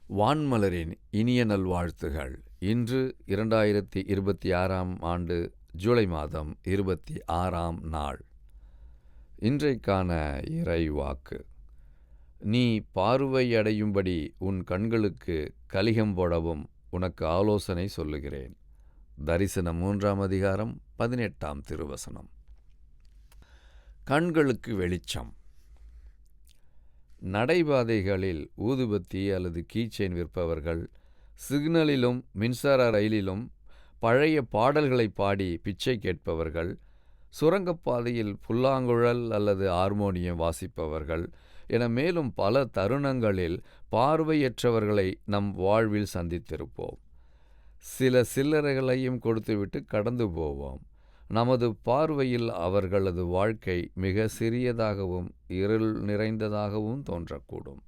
வான்மலரின் இனிய நல்வாழ்த்துகள். இன்று 2026ஆம் ஆண்டு ஜூலை மாதம் 26ஆம் நாள். இன்றைக்கான இறை வாக்கு: நீ பார்வையடையும்படி உன் கண்களுக்கு கலிகம் போடவும் உனக்கு ஆலோசனை சொல்லுகிறேன். தரிசனம் 3ஆம் அதிகாரம் 18ஆம் திருவசனம். கண்களுக்கு வெளிச்சம். நடைபாதைகளில் ஊதுபத்தி அல்லது கீச்செயின் விற்பவர்கள், சிக்னலிலும் மின்சார ரயிலிலும் பழைய பாடல்களை பாடி பிச்சை கேட்பவர்கள், சுரங்கப்பாதையில் புல்லாங்குழல் அல்லது ஹார்மோனியம் வாசிப்பவர்கள் என மேலும் பல தருணங்களில் பார்வையற்றவர்களை நம் வாழ்வில் சந்தித்திருப்போம். சில சில்லறைகளையும் கொடுத்துவிட்டு கடந்து போவோம். நமது பார்வையில் அவர்களது வாழ்க்கை மிக சிறியதாகவும் இருள் நிறைந்ததாகவும் தோன்றக்கூடும்.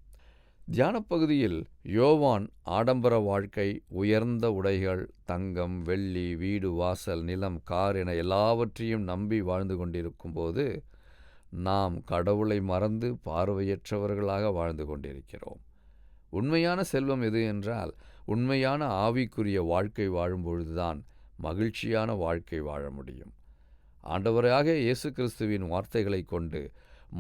தியான பகுதியில் யோவான் ஆடம்பர வாழ்க்கை, உயர்ந்த உடைகள், தங்கம், வெள்ளி, வீடு, வாசல், நிலம், கார் என எல்லாவற்றையும் நம்பி வாழ்ந்து கொண்டிருக்கும் போது நாம் கடவுளை மறந்து பார்வையற்றவர்களாக வாழ்ந்து கொண்டிருக்கிறோம். உண்மையான செல்வம் எது என்றால், உண்மையான ஆவிக்குரிய வாழ்க்கை வாழும்பொழுதுதான் மகிழ்ச்சியான வாழ்க்கை வாழ முடியும். ஆண்டவராக இயேசு கிறிஸ்துவின் வார்த்தைகளை கொண்டு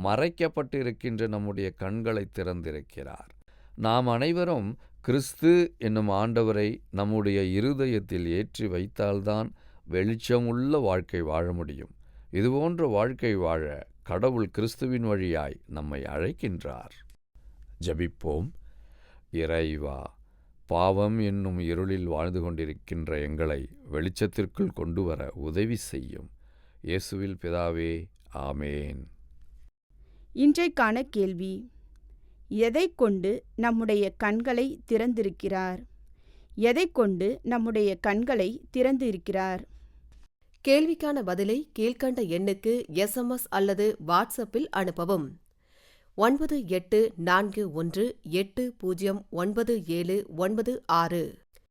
மறைக்கப்பட்டு இருக்கின்ற நம்முடைய கண்களை திறந்திருக்கிறார். நாம் அனைவரும் கிறிஸ்து என்னும் ஆண்டவரை நம்முடைய இருதயத்தில் ஏற்றி வைத்தால்தான் வெளிச்சமுள்ள வாழ்க்கை வாழ முடியும். இதுபோன்ற வாழ்க்கை வாழ கடவுள் கிறிஸ்துவின் வழியாய் நம்மை அழைக்கின்றார். ஜெபிப்போம். இறைவா, பாவம் என்னும் இருளில் வாழ்ந்து கொண்டிருக்கின்ற எங்களை வெளிச்சத்திற்குள் கொண்டு வர உதவி செய்யும். இயேசுவில் பிதாவே, ஆமேன். இன்றைக்கான கேள்வி: எதைக் கொண்டு நம்முடைய கண்களை திறந்திருக்கிறார்? எதைக் கொண்டு நம்முடைய கண்களை திறந்திருக்கிறார்? கேள்விக்கான பதிலை கீழ்க்கண்ட எண்ணுக்கு SMS அல்லது வாட்ஸ்அப்பில் அனுப்பவும். 9841809796